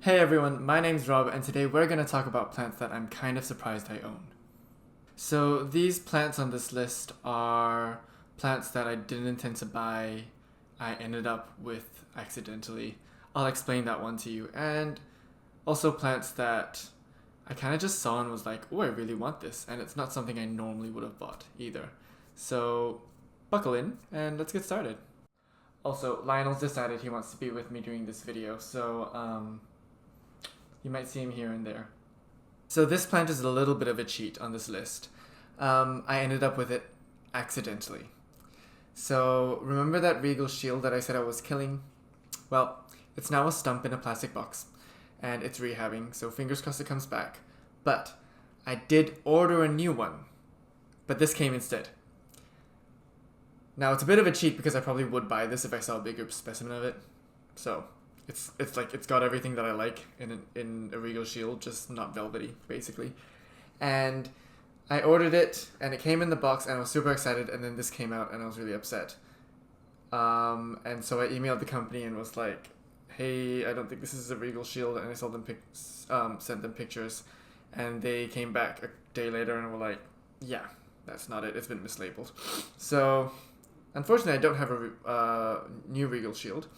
Hey everyone, my name's Rob, and today we're going to talk about plants that I'm kind of surprised I own. So these plants on this list are plants that I didn't intend to buy, I ended up with accidentally. I'll explain that one to you. And also plants that I kind of just saw and was like, oh, I really want this, and it's not something I normally would have bought either. So buckle in and let's get started. Also, Lionel's decided he wants to be with me during this video, so you might see him here and there. So this plant is a little bit of a cheat on this list. I ended up with it accidentally. So remember that regal shield that I said I was killing? Well, it's now a stump in a plastic box, and it's rehabbing, so fingers crossed it comes back. But I did order a new one, but this came instead. Now it's a bit of a cheat because I probably would buy this if I saw a bigger specimen of it. So it's like it's got everything that I like in a regal shield, just not velvety basically. And I ordered it and it came in the box and I was super excited, and then this came out and I was really upset. And so I emailed the company and was like, hey, I don't think this is a regal shield, and I saw them sent them pictures, and they came back a day later and were like, yeah, that's not it, it's been mislabeled. So unfortunately I don't have a new regal shield,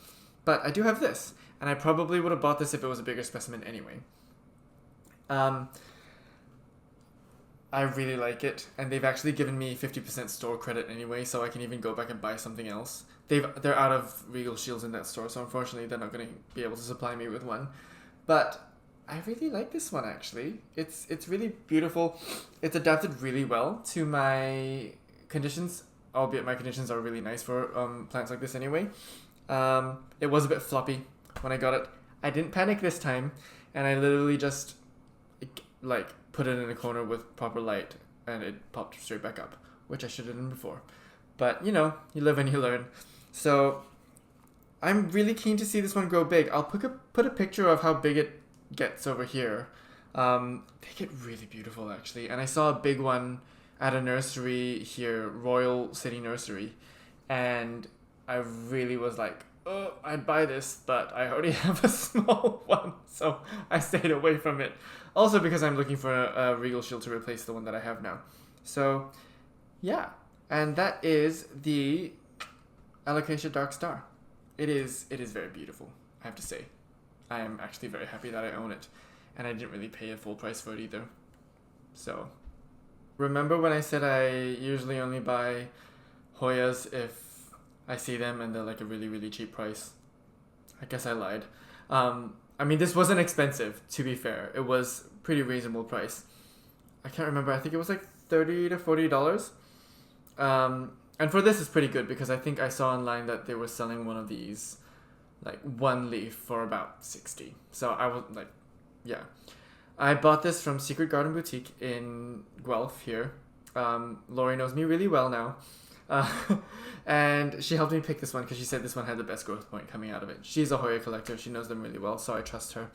but I do have this, and I probably would have bought this if it was a bigger specimen anyway. I really like it, and they've actually given me 50% store credit anyway, so I can even go back and buy something else. They're out of regal shields in that store, so unfortunately they're not going to be able to supply me with one. But I really like this one actually. It's really beautiful. It's adapted really well to my conditions, albeit my conditions are really nice for plants like this anyway. It was a bit floppy when I got it. I didn't panic this time, and I literally just like put it in a corner with proper light and it popped straight back up, which I should have done before. But you know, you live and you learn. So I'm really keen to see this one grow big. I'll put a picture of how big it gets over here. They get really beautiful actually, and I saw a big one at a nursery here, Royal City Nursery, and I really was like, oh, I'd buy this, but I already have a small one, so I stayed away from it. Also because I'm looking for a regal shield to replace the one that I have now. So, yeah. And that is the Alocasia Dark Star. It is very beautiful, I have to say. I am actually very happy that I own it, and I didn't really pay a full price for it either. So, remember when I said I usually only buy Hoyas if I see them and they're like a really, really cheap price? I guess I lied. I mean, this wasn't expensive, to be fair. It was pretty reasonable price. I can't remember. I think it was like $30 to $40. And for this, it's pretty good because I think I saw online that they were selling one of these, like one leaf, for about $60. So I was like, yeah. I bought this from Secret Garden Boutique in Guelph here. Lori knows me really well now. And she helped me pick this one because she said this one had the best growth point coming out of it. She's a Hoya collector. She knows them really well, so I trust her.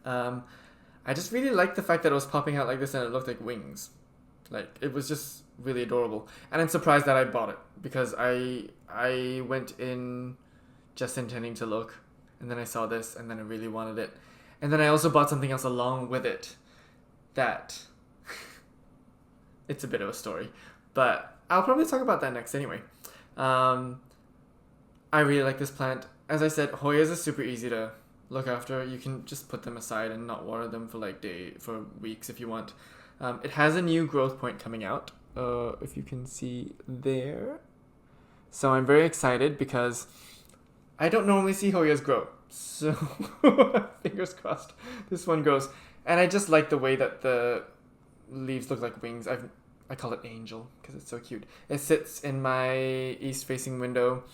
I just really liked the fact that it was popping out like this and it looked like wings. Like, it was just really adorable. And I'm surprised that I bought it because I went in just intending to look, and then I saw this and then I really wanted it. And then I also bought something else along with it that it's a bit of a story, but I'll probably talk about that next anyway. I really like this plant. As I said, Hoyas are super easy to look after. You can just put them aside and not water them for for weeks if you want. It has a new growth point coming out, if you can see there. So I'm very excited because I don't normally see Hoyas grow. So fingers crossed this one grows. And I just like the way that the leaves look like wings. I call it Angel because it's so cute. It sits in my east-facing window,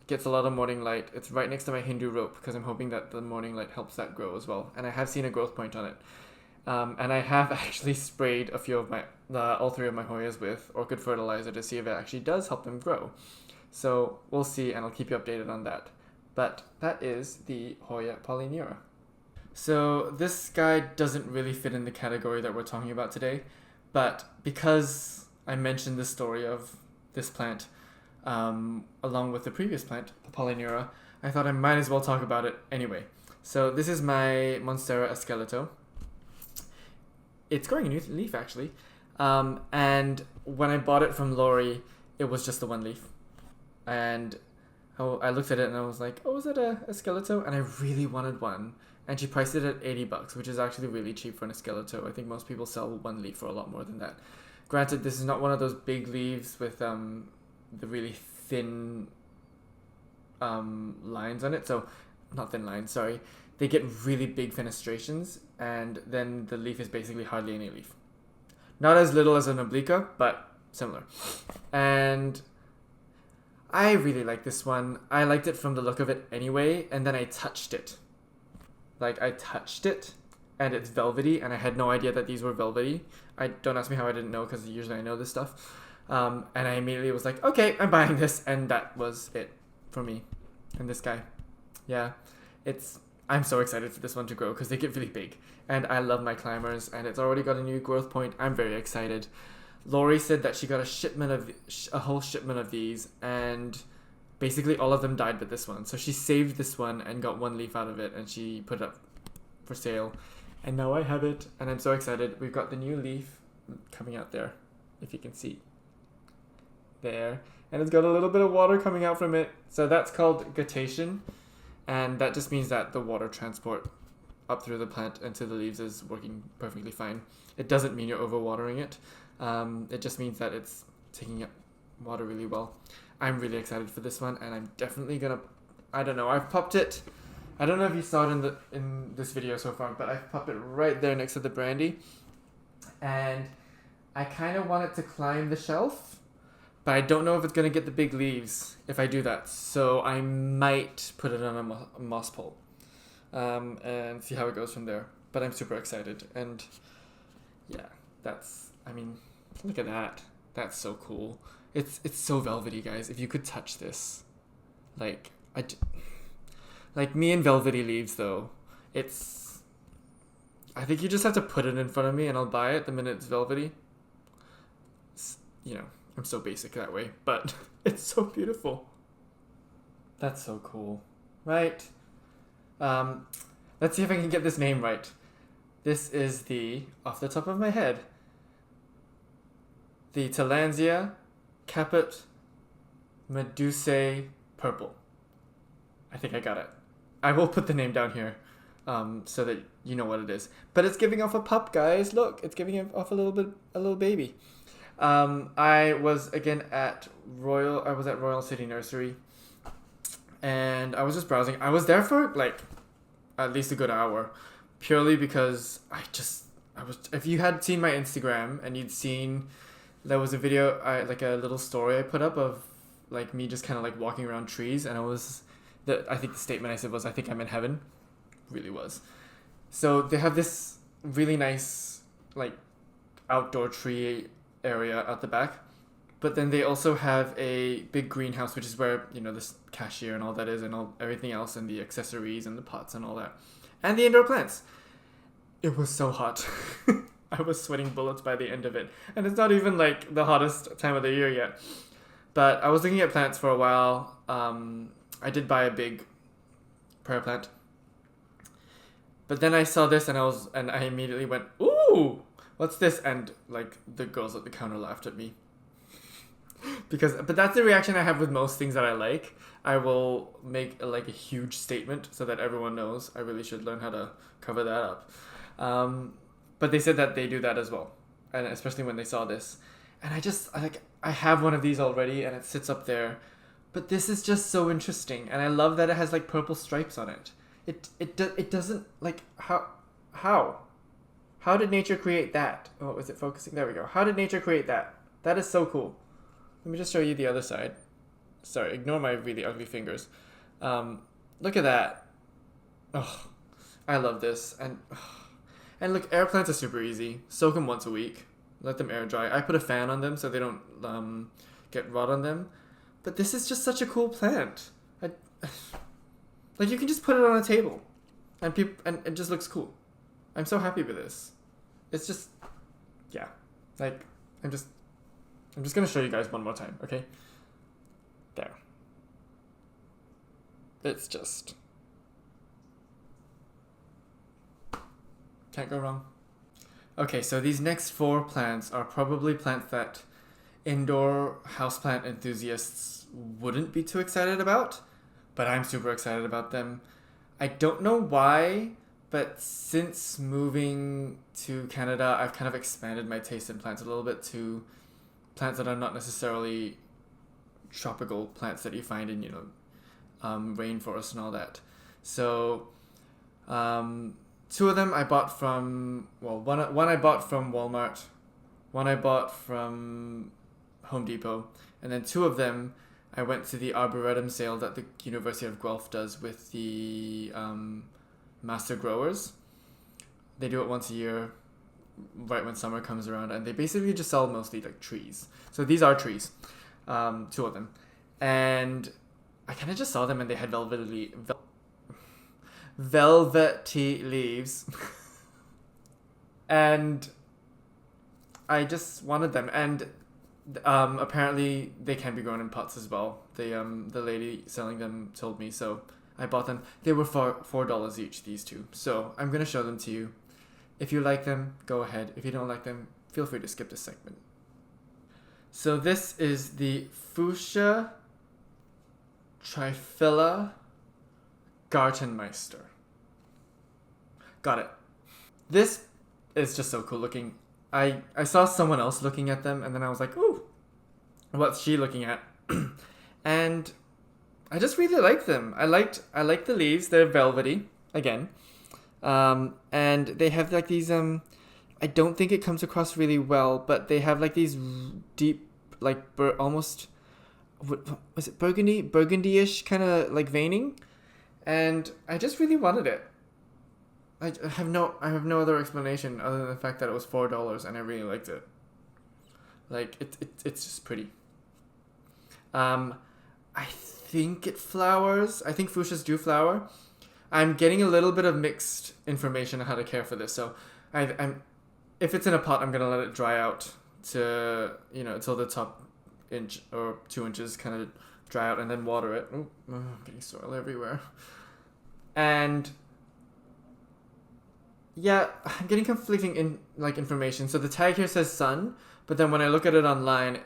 gets a lot of morning light. It's right next to my Hindu rope because I'm hoping that the morning light helps that grow as well. And I have seen a growth point on it. And I have actually sprayed a few of all three of my Hoyas with orchid fertilizer to see if it actually does help them grow. So we'll see, and I'll keep you updated on that. But that is the Hoya Polyneura. So this guy doesn't really fit in the category that we're talking about today. But because I mentioned the story of this plant, along with the previous plant, the Polyneura, I thought I might as well talk about it anyway. So this is my Monstera Esqueleto. It's growing a new leaf actually. And when I bought it from Lori, it was just the one leaf. And I looked at it and I was like, oh, is that a Esqueleto? And I really wanted one. And she priced it at $80, which is actually really cheap for an Esqueleto. I think most people sell one leaf for a lot more than that. Granted, this is not one of those big leaves with the really thin lines on it. So, not thin lines, sorry. They get really big fenestrations, and then the leaf is basically hardly any leaf. Not as little as an obliqua, but similar. And I really like this one. I liked it from the look of it anyway, and then I touched it. Like, I touched it, and it's velvety, and I had no idea that these were velvety. Don't ask me how I didn't know, because usually I know this stuff. And I immediately was like, okay, I'm buying this, and that was it for me. And this guy. Yeah, I'm so excited for this one to grow, because they get really big. And I love my climbers, and it's already got a new growth point. I'm very excited. Lori said that she got a whole shipment of these, and basically all of them died but this one. So she saved this one and got one leaf out of it, and she put it up for sale. And now I have it, and I'm so excited. We've got the new leaf coming out there, if you can see. There. And it's got a little bit of water coming out from it. So that's called guttation. And that just means that the water transport up through the plant and to the leaves is working perfectly fine. It doesn't mean you're overwatering it. It just means that it's taking up water really well. I'm really excited for this one, and I'm definitely gonna, I don't know, I've popped it. I don't know if you saw it in this video so far, but I've popped it right there next to the brandy. And I kind of want it to climb the shelf, but I don't know if it's going to get the big leaves if I do that. So I might put it on a moss pole and see how it goes from there. But I'm super excited. And yeah, look at that. That's so cool. It's so velvety, guys. If you could touch this. Like me and velvety leaves, though. I think you just have to put it in front of me and I'll buy it the minute it's velvety. I'm so basic that way, but it's so beautiful. That's so cool. Right. Let's see if I can get this name right. This is off the top of my head, the Tillandsia Caput-Medusae purple. I think I got it. I will put the name down here so that you know what it is. But it's giving off a pup, guys. Look, it's giving off a little baby. I was at Royal City Nursery, and I was just browsing. I was there for at least a good hour, purely because if you had seen my Instagram and you'd seen, there was a video, a little story I put up of me just kind of walking around trees, and I think the statement I said was, I think I'm in heaven. Really was. So they have this really nice outdoor tree area at the back, but then they also have a big greenhouse, which is where this cashier and all that is, and everything else, and the accessories and the pots and all that, and the indoor plants. It was so hot. I was sweating bullets by the end of it, and it's not even the hottest time of the year yet. But I was looking at plants for a while. I did buy a big prayer plant, but then I saw this and I immediately went, ooh, what's this? And the girls at the counter laughed at me. But that's the reaction I have with most things that I like. I will make a huge statement so that everyone knows. I really should learn how to cover that up. But they said that they do that as well, and especially when they saw this. And I have one of these already, and it sits up there. But this is just so interesting, and I love that it has purple stripes on it. It doesn't How did nature create that? Oh, is it focusing? There we go. How did nature create that? That is so cool. Let me just show you the other side. Sorry, ignore my really ugly fingers. Look at that. Oh, I love this. And look, air plants are super easy. Soak them once a week. Let them air dry. I put a fan on them so they don't get rot on them. But this is just such a cool plant. You can just put it on a table, and it just looks cool. I'm so happy with this. It's just, yeah. I'm just gonna show you guys one more time, okay? There. It's just Can't go wrong. Okay, so these next 4 plants are probably plants that indoor houseplant enthusiasts wouldn't be too excited about, but I'm super excited about them. I don't know why, but since moving to Canada, I've kind of expanded my taste in plants a little bit to plants that are not necessarily tropical plants that you find in, rainforest and all that. So, 2 of them I bought from, one I bought from Walmart, one I bought from Home Depot, and then 2 of them I went to the Arboretum sale that the University of Guelph does with the master growers. They do it once a year, right when summer comes around, and they basically just sell mostly like trees. So these are trees, 2 of them, and I kind of just saw them and they had velvety leaves, and I just wanted them. And apparently they can be grown in pots as well. The lady selling them told me, so I bought them. They were $4 each, these 2. So I'm gonna show them to you. If you like them, go ahead. If you don't like them, feel free to skip this segment. So this is the Fuchsia Triphylla Gartenmeister. Got it. This is just so cool looking. I saw someone else looking at them, and then I was like, ooh, what's she looking at? And I just really like them. I like the leaves. They're velvety, again. And they have like these, I don't think it comes across really well, but they have like these deep, like almost, what was it, burgundy-ish kind of like veining. And I just really wanted it. I have no other explanation other than the fact that it was $4 and I really liked it. Like it's just pretty. I think it flowers. I think fuchsias do flower. I'm getting a little bit of mixed information on how to care for this. So I'm if it's in a pot, I'm gonna let it dry out to until the top inch or 2 inches kind of dry out, and then water it. Oh, I'm getting soil everywhere. And yeah, I'm getting conflicting information. So the tag here says sun, but then when I look at it online,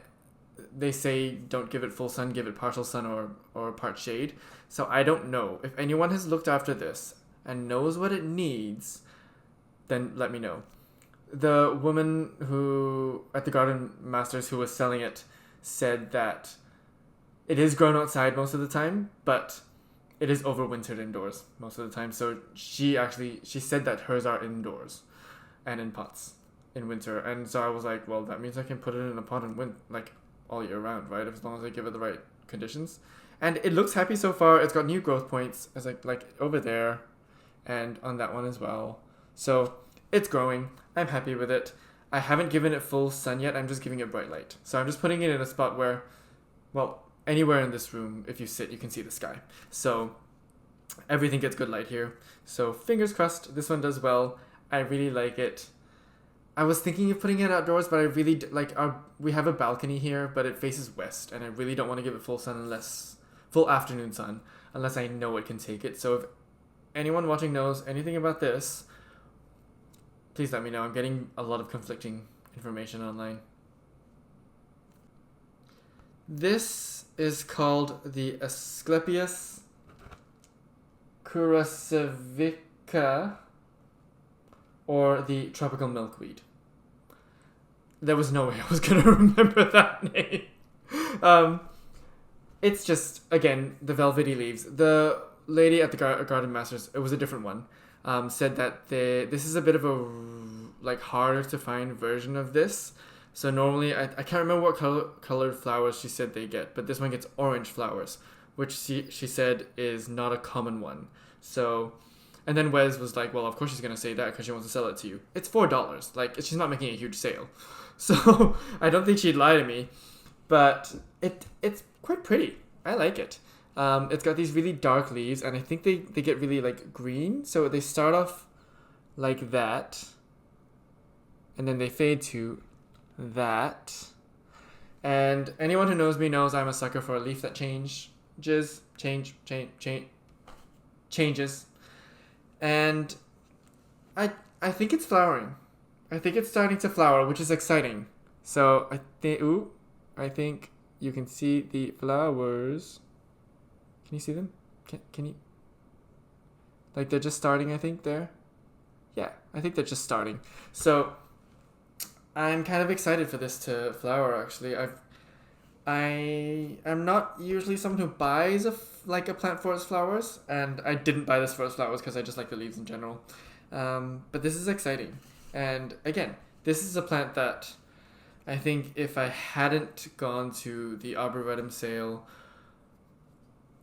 they say don't give it full sun, give it partial sun or part shade. So I don't know. If anyone has looked after this and knows what it needs, then let me know. The woman who at the Gartenmeisters who was selling it said that it is grown outside most of the time, but it is overwintered indoors most of the time. So she said that hers are indoors and in pots in winter. And so I was like, well, that means I can put it in a pot and all year round, right? As long as I give it the right conditions. And it looks happy so far. It's got new growth points as like over there and on that one as well. So it's growing. I'm happy with it. I haven't given it full sun yet. I'm just giving it bright light. So I'm just putting it in a spot where, well, anywhere in this room, if you sit, you can see the sky. So everything gets good light here. So fingers crossed this one does well. I really like it. I was thinking of putting it outdoors, but I really we have a balcony here, but it faces west, and I really don't want to give it full afternoon sun unless I know it can take it. So if anyone watching knows anything about this, please let me know. I'm getting a lot of conflicting information online. This is called the Asclepias Curassavica, or the tropical milkweed. There was no way I was going to remember that name. It's just, again, the velvety leaves. The lady at the Gartenmeisters, it was a different one, said that this is a bit of a harder to find version of this. So normally, I can't remember what colored flowers she said they get, but this one gets orange flowers, which she said is not a common one. So, and then Wes was like, well, of course she's going to say that because she wants to sell it to you. It's $4. She's not making a huge sale. So I don't think she'd lie to me, but it's quite pretty. I like it. It's got these really dark leaves, and I think they get really green. So they start off like that, and then they fade to that. And anyone who knows me knows I'm a sucker for a leaf that changes. And I I think it's flowering. I think it's starting to flower, which is exciting. So I think you can see the flowers. Can you see them? Can you? Like they're just starting, I think, there. Yeah, I think they're just starting. So I'm kind of excited for this to flower, actually. I am not usually someone who buys a plant for its flowers, and I didn't buy this for its flowers because I just like the leaves in general. But this is exciting. And again, this is a plant that I think if I hadn't gone to the Arboretum sale,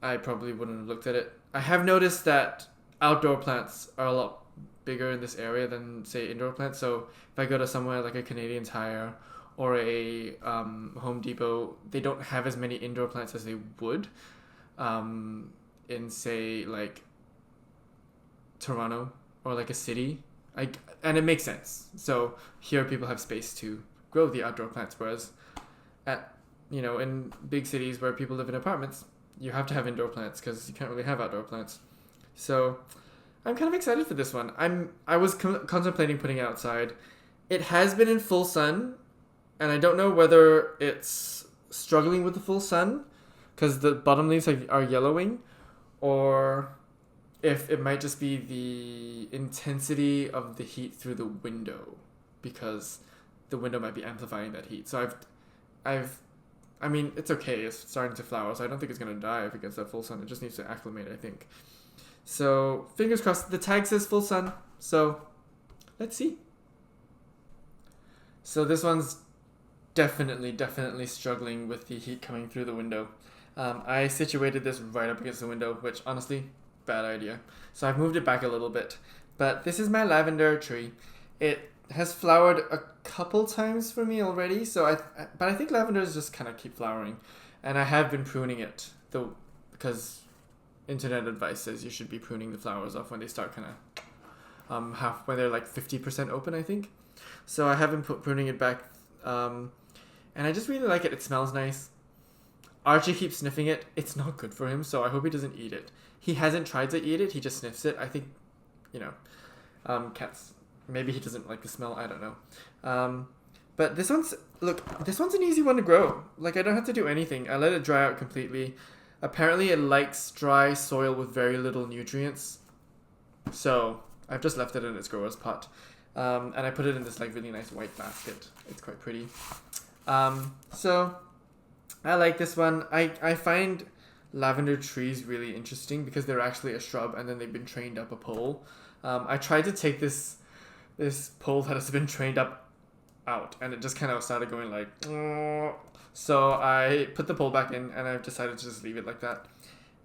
I probably wouldn't have looked at it. I have noticed that outdoor plants are a lot bigger in this area than, say, indoor plants. So if I go to somewhere like a Canadian Tire or a Home Depot, they don't have as many indoor plants as they would in, say, like Toronto or like a city. And it makes sense. So here people have space to grow the outdoor plants, whereas in big cities where people live in apartments, you have to have indoor plants because you can't really have outdoor plants. So I'm kind of excited for this one. I was contemplating putting it outside. It has been in full sun, and I don't know whether it's struggling with the full sun because the bottom leaves are yellowing, or if it might just be the intensity of the heat through the window, because the window might be amplifying that heat. So I mean, it's okay. It's starting to flower, so I don't think it's going to die if it gets that full sun. It just needs to acclimate, I think. So, fingers crossed. The tag says full sun, so let's see. So this one's definitely struggling with the heat coming through the window. I situated this right up against the window, which honestly, bad idea. So I've moved it back a little bit. But this is my lavender tree. It has flowered a couple times for me already, but I think lavenders just kind of keep flowering. And I have been pruning it, though, because internet advice says you should be pruning the flowers off when they start kind of when they're like 50% open, I think. So I have been pruning it back, and I just really like it. It smells nice. Archie keeps sniffing it. It's not good for him, so I hope he doesn't eat it. He hasn't tried to eat it. He just sniffs it. I think, cats. Maybe he doesn't like the smell. I don't know. But this one's an easy one to grow. Like, I don't have to do anything. I let it dry out completely. Apparently, it likes dry soil with very little nutrients. So I've just left it in its grower's pot. And I put it in this like really nice white basket. It's quite pretty. So I like this one. I find lavender trees really interesting because they're actually a shrub and then they've been trained up a pole. I tried to take this pole that has been trained up out, and it just kind of started going like, so I put the pole back in, and I've decided to just leave it like that.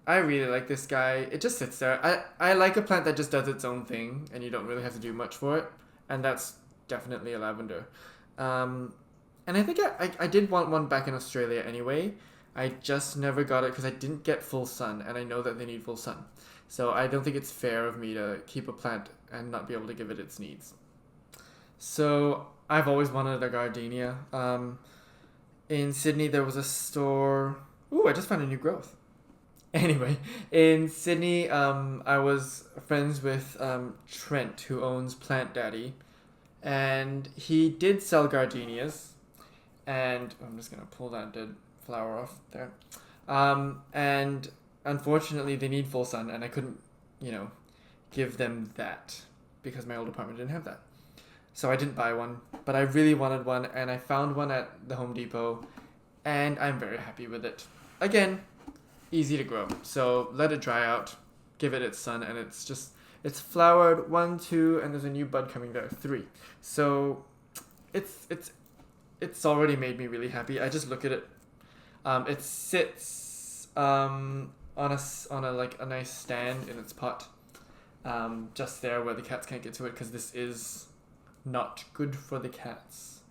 I really like this guy. It just sits there. I like a plant that just does its own thing, and you don't really have to do much for it, and that's definitely a lavender. And I think I did want one back in Australia anyway. I just never got it because I didn't get full sun, and I know that they need full sun. So I don't think it's fair of me to keep a plant and not be able to give it its needs. So I've always wanted a Gardenia. In Sydney, there was a store. Ooh, I just found a new growth. Anyway, in Sydney, I was friends with Trent, who owns Plant Daddy, and he did sell gardenias. And I'm just gonna pull that dead flower off there. And unfortunately, they need full sun, and I couldn't, give them that because my old apartment didn't have that. So I didn't buy one, but I really wanted one, and I found one at the Home Depot, and I'm very happy with it. Again, easy to grow. So let it dry out, give it its sun, and it's flowered 1, 2, and there's a new bud coming there 3. So it's already made me really happy. I just look at it. It sits on a nice stand in its pot, just there where the cats can't get to it, because this is not good for the cats.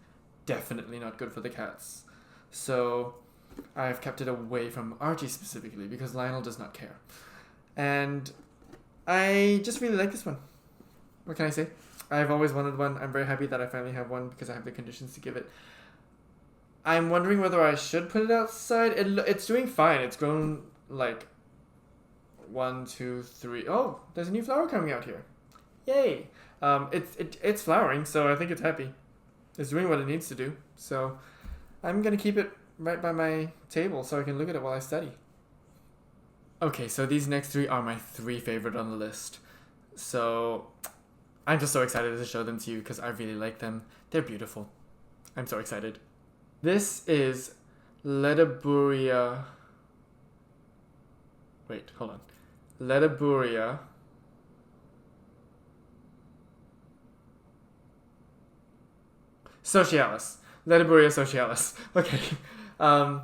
Definitely not good for the cats. So I've kept it away from Archie specifically because Lionel does not care. And I just really like this one. What can I say? I've always wanted one. I'm very happy that I finally have one because I have the conditions to give it. I'm wondering whether I should put it outside. It's doing fine. It's grown like 1, 2, 3. Oh, there's a new flower coming out here. Yay. It's flowering, so I think it's happy. It's doing what it needs to do. So I'm gonna keep it right by my table so I can look at it while I study. Okay, so these next three are my three favorite on the list. So I'm just so excited to show them to you because I really like them. They're beautiful. I'm so excited. This is Ledebouria. Wait, hold on. Ledebouria. Socialis. Ledebouria socialis. Okay. Um,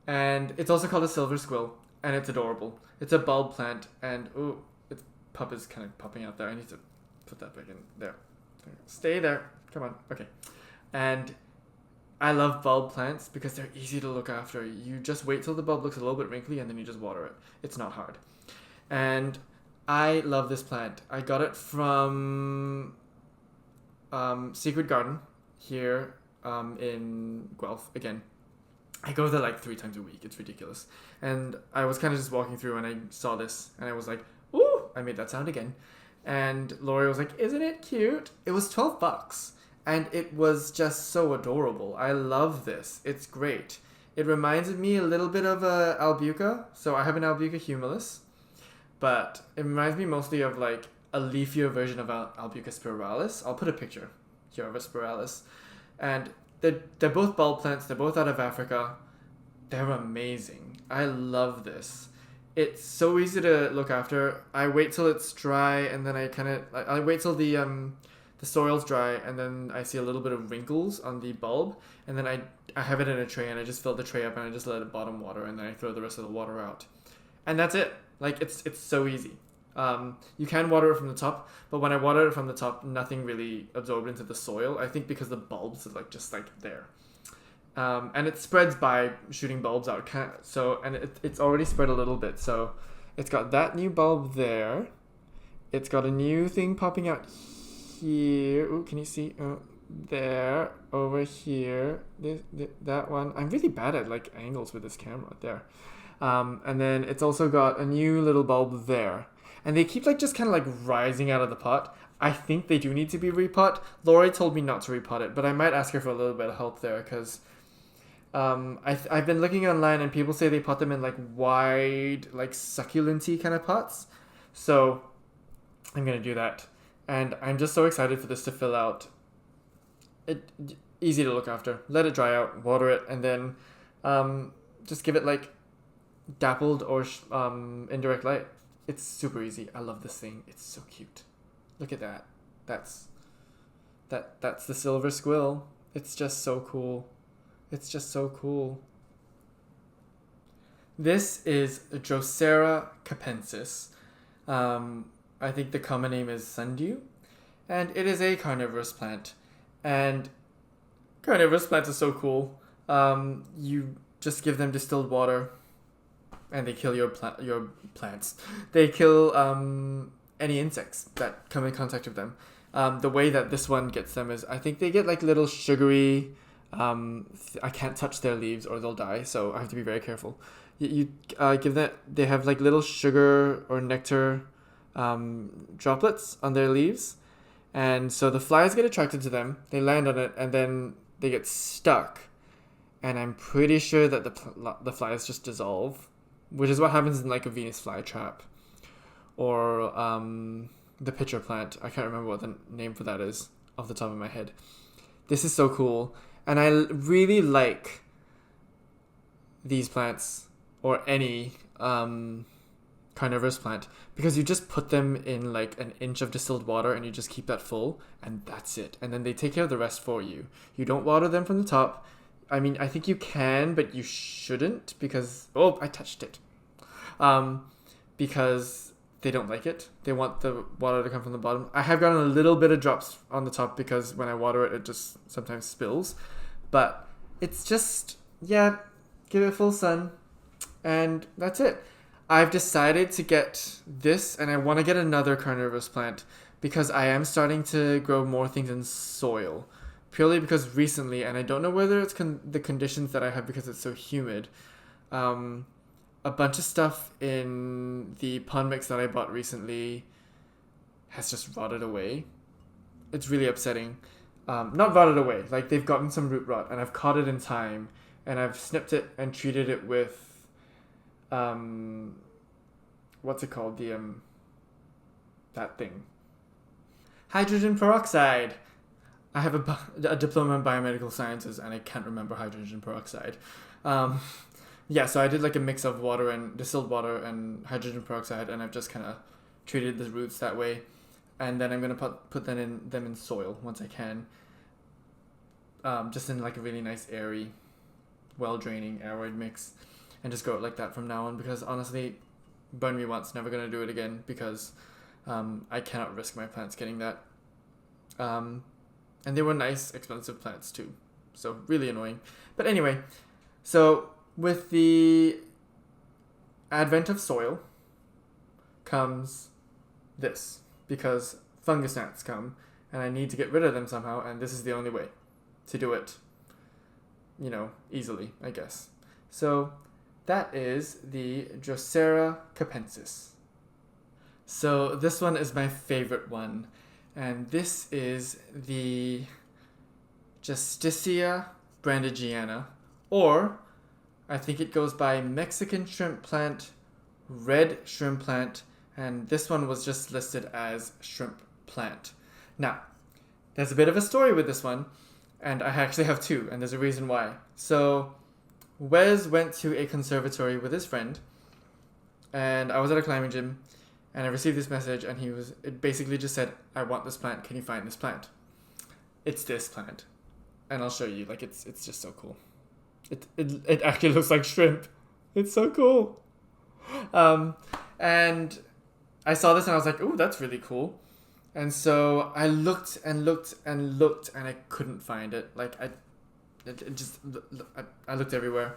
and it's also called a silver squill, and it's adorable. It's a bulb plant, and ooh, its pup is kind of popping out there. I need to put that back in there. Stay there. Come on. Okay. And I love bulb plants because they're easy to look after. You just wait till the bulb looks a little bit wrinkly, and then you just water it. It's not hard. And I love this plant. I got it from Secret Garden here in Guelph again. I go there like 3 times a week. It's ridiculous. And I was kind of just walking through and I saw this and I was like, ooh, I made that sound again. And Lori was like, isn't it cute? It was $12 and it was just so adorable. I love this. It's great. It reminds me a little bit of a albuca. So I have an albuca humilis, but it reminds me mostly of like a leafier version of albuca spiralis. I'll put a picture here of a spiralis. And they're both bulb plants. They're both out of Africa. They're amazing. I love this. It's so easy to look after. I wait till it's dry, and then I wait till the soil's dry, and then I see a little bit of wrinkles on the bulb, and then I have it in a tray, and I just fill the tray up, and I just let it bottom water, and then I throw the rest of the water out, and that's it. Like it's so easy. You can water it from the top, but when I water it from the top, nothing really absorbed into the soil. I think because the bulbs are just there. And it spreads by shooting bulbs out. It's already spread a little bit. So it's got that new bulb there. It's got a new thing popping out here. Ooh, can you see? There, over here. That one. I'm really bad at like angles with this camera. There. And then it's also got a new little bulb there. And they keep just kind of rising out of the pot. I think they do need to be repot. Lori told me not to repot it, but I might ask her for a little bit of help there because I've been looking online and people say they pot them in wide, succulent-y kind of pots. So I'm going to do that. And I'm just so excited for this to fill out. Easy to look after. Let it dry out, water it, and then just give it dappled or indirect light. It's super easy. I love this thing. It's so cute. Look at that. That's the silver squill. It's just so cool. It's just so cool. This is Drosera Capensis. I think the common name is sundew. And it is a carnivorous plant. And carnivorous plants are so cool. You just give them distilled water and they kill your plants. They kill any insects that come in contact with them. The way that this one gets them is I think they get little sugary. I can't touch their leaves or they'll die, so I have to be very careful. You give them. They have little sugar or nectar droplets on their leaves, and so the flies get attracted to them. They land on it, and then they get stuck. And I'm pretty sure that the flies just dissolve, which is what happens in a Venus flytrap or the pitcher plant. I can't remember what the name for that is off the top of my head. This is so cool. And I really like these plants or any carnivorous plant because you just put them in an inch of distilled water and you just keep that full and that's it. And then they take care of the rest for you. You don't water them from the top. I mean, I think you can, but you shouldn't because... Oh, I touched it. Because they don't like it. They want the water to come from the bottom. I have gotten a little bit of drops on the top because when I water it, it just sometimes spills. But it's just, yeah, give it full sun. And that's it. I've decided to get this, and I want to get another carnivorous plant because I am starting to grow more things in soil. Purely because recently, and I don't know whether it's the conditions that I have because it's so humid, a bunch of stuff in the pond mix that I bought recently has just rotted away. It's really upsetting. Not rotted away, like they've gotten some root rot, and I've caught it in time, and I've snipped it and treated it with, what's it called? That thing. Hydrogen peroxide. I have a diploma in biomedical sciences, and I can't remember hydrogen peroxide. Yeah, so I did like a mix of water and distilled water and hydrogen peroxide, and I've just kind of treated the roots that way. And then I'm gonna put them in soil once I can. Just in like a really nice airy, well draining aeroid mix, and just go like that from now on. Because honestly, burn me once, never gonna do it again. Because I cannot risk my plants getting that. And they were nice, expensive plants too, so really annoying. But anyway, so with the advent of soil comes this, because fungus gnats come, and I need to get rid of them somehow, and this is the only way to do it, easily, I guess. So that is the Drosera Capensis. So this one is my favorite one, and this is the Justicia Brandegeeana, or I think it goes by Mexican shrimp plant, red shrimp plant, and this one was just listed as shrimp plant. Now, there's a bit of a story with this one, and I actually have two, and there's a reason why. So, Wes went to a conservatory with his friend, and I was at a climbing gym, and I received this message, and it basically just said, I want this plant, can you find this plant? It's this plant, and I'll show you, like, it's just so cool. It actually looks like shrimp. It's so cool. And I saw this and I was like, ooh, that's really cool. And so I looked and looked and looked, and I couldn't find it. Like, I looked everywhere.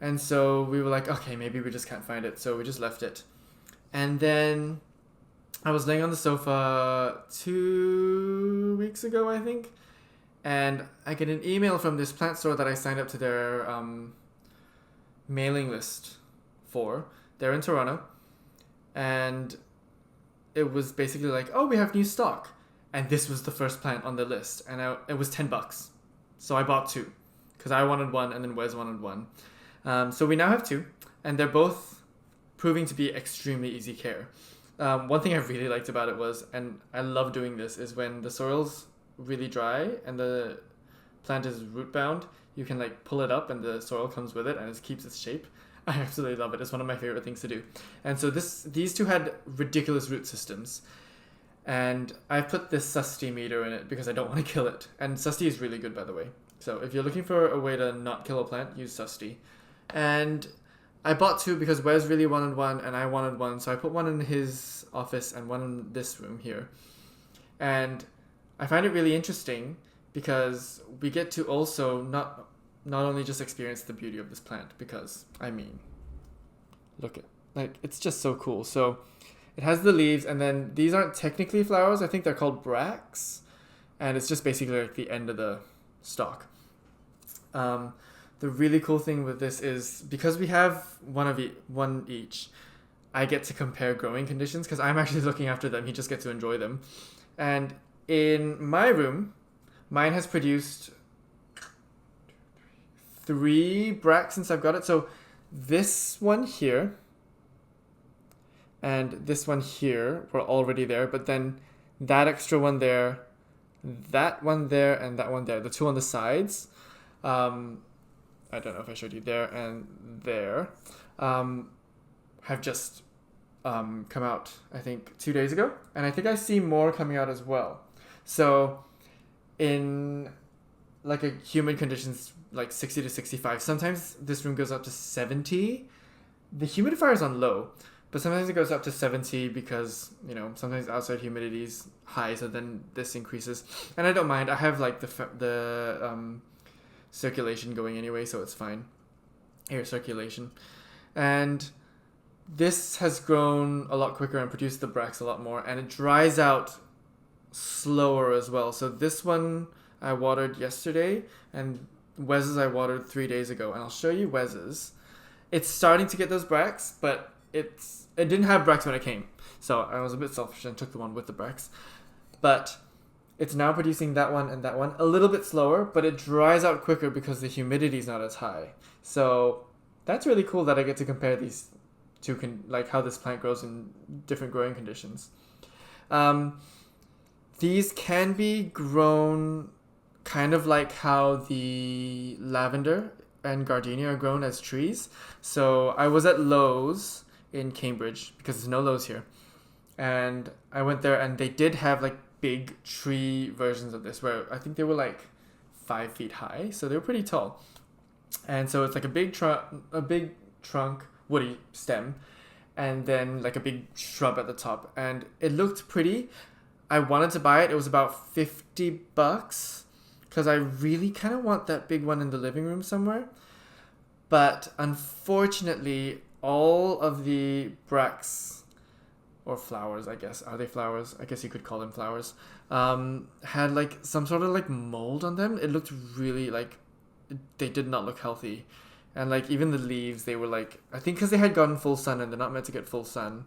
And so we were like, okay, maybe we just can't find it. So we just left it. And then I was laying on the sofa 2 weeks ago, I think. And I get an email from this plant store that I signed up to their mailing list for. They're in Toronto. And it was basically like, oh, we have new stock. And this was the first plant on the list. And it was $10. So I bought two. Because I wanted one and then Wes wanted one. So we now have two. And they're both proving to be extremely easy care. One thing I really liked about it was, and I love doing this, is when the soil's really dry and the plant is root bound, you can like pull it up and the soil comes with it and it keeps its shape. I absolutely love it. It's one of my favorite things to do. And so these two had ridiculous root systems, and I put this Sustee Meter in it because I don't want to kill it. And Sustee is really good, by the way. So if you're looking for a way to not kill a plant, use Sustee. And I bought two because Wes really wanted one and I wanted one, so I put one in his office and one in this room here. And I find it really interesting because we get to also not only just experience the beauty of this plant, because, I mean, look at, like, it's just so cool. So it has the leaves, and then these aren't technically flowers. I think they're called bracts, and it's just basically like the end of the stalk. The really cool thing with this is because we have one each, I get to compare growing conditions because I'm actually looking after them. He just gets to enjoy them. And in my room, mine has produced 3 bracts since I've got it. So this one here and this one here were already there, but then that extra one there, that one there, and that one there, the two on the sides, I don't know if I showed you there and there, have just come out, I think, 2 days ago. And I think I see more coming out as well. So in like a humid conditions, like 60 to 65, sometimes this room goes up to 70. The humidifier is on low, but sometimes it goes up to 70 because, sometimes outside humidity is high, so then this increases. And I don't mind. I have like the circulation going anyway, so it's fine. Air circulation. And this has grown a lot quicker and produced the bracts a lot more, and it dries out slower as well. So this one I watered yesterday, and Wes's I watered 3 days ago, and I'll show you Wes's. It's starting to get those bracts, but it didn't have bracts when it came. So I was a bit selfish and took the one with the bracts. But it's now producing that one and that one a little bit slower, but it dries out quicker because the humidity is not as high. So that's really cool that I get to compare these two, like how this plant grows in different growing conditions. These can be grown kind of like how the lavender and gardenia are grown as trees. So I was at Lowe's in Cambridge, because there's no Lowe's here. And I went there and they did have like big tree versions of this where I think they were like 5 feet high. So they were pretty tall. And so it's like a big trunk, woody stem, and then like a big shrub at the top. And it looked pretty. I wanted to buy it. It was about $50 because I really kind of want that big one in the living room somewhere. But unfortunately, all of the bracts, or flowers, I guess. Are they flowers? I guess you could call them flowers. Had like some sort of like mold on them. It looked really like, they did not look healthy. And like even the leaves, they were like, I think because they had gotten full sun and they're not meant to get full sun,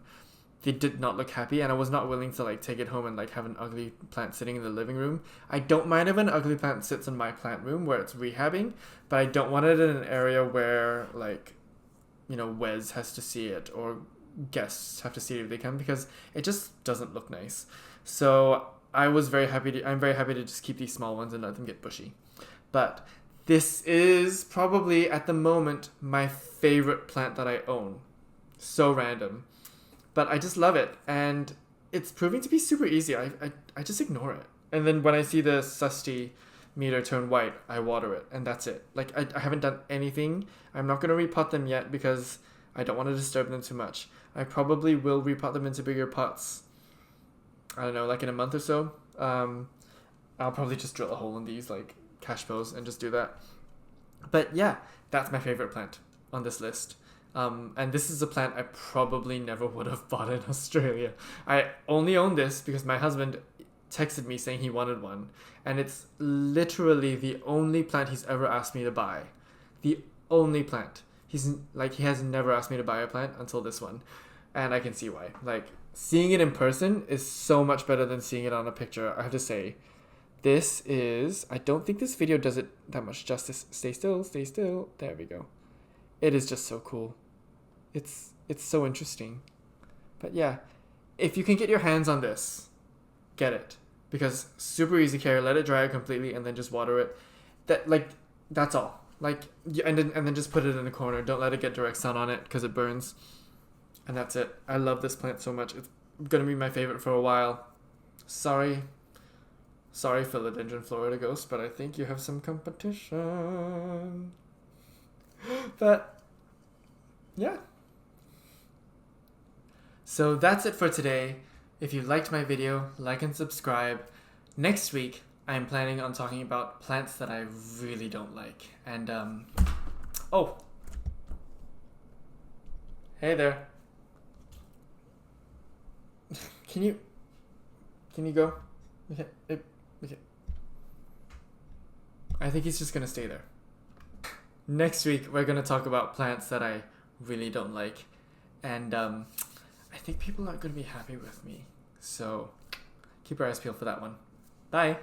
they did not look happy. And I was not willing to like take it home and like have an ugly plant sitting in the living room. I don't mind if an ugly plant sits in my plant room where it's rehabbing, but I don't want it in an area where like, you know, Wes has to see it or guests have to see it if they come, because it just doesn't look nice. So I'm very happy to just keep these small ones and let them get bushy. But this is probably at the moment my favorite plant that I own. So random, but I just love it, and it's proving to be super easy. I just ignore it, and then when I see the Sustee Meter turn white, I water it, and that's it. Like I haven't done anything. I'm not gonna repot them yet because I don't want to disturb them too much. I probably will repot them into bigger pots. I don't know, like in a month or so. I'll probably just drill a hole in these like cash pows and just do that. But yeah, that's my favorite plant on this list. And this is a plant I probably never would have bought in Australia. I only own this because my husband texted me saying he wanted one, and it's literally the only plant he's ever asked me to buy. The only plant. He has never asked me to buy a plant until this one, and I can see why. Like, seeing it in person is so much better than seeing it on a picture, I have to say. This is, I don't think this video does it that much justice. Stay still, stay still. There we go. It is just so cool. It's so interesting. But yeah, if you can get your hands on this, get it. Because super easy care, let it dry completely and then just water it. That's all. And then just put it in the corner. Don't let it get direct sun on it because it burns. And that's it. I love this plant so much. It's gonna be my favorite for a while. Sorry, Philodendron Florida Ghost, but I think you have some competition. But yeah. So that's it for today. If you liked my video, like and subscribe. Next week, I'm planning on talking about plants that I really don't like. And, oh. Hey there. Can you go? Okay. Okay. I think he's just gonna stay there. Next week, we're gonna talk about plants that I really don't like. And, I think people aren't gonna be happy with me. So, keep your eyes peeled for that one. Bye.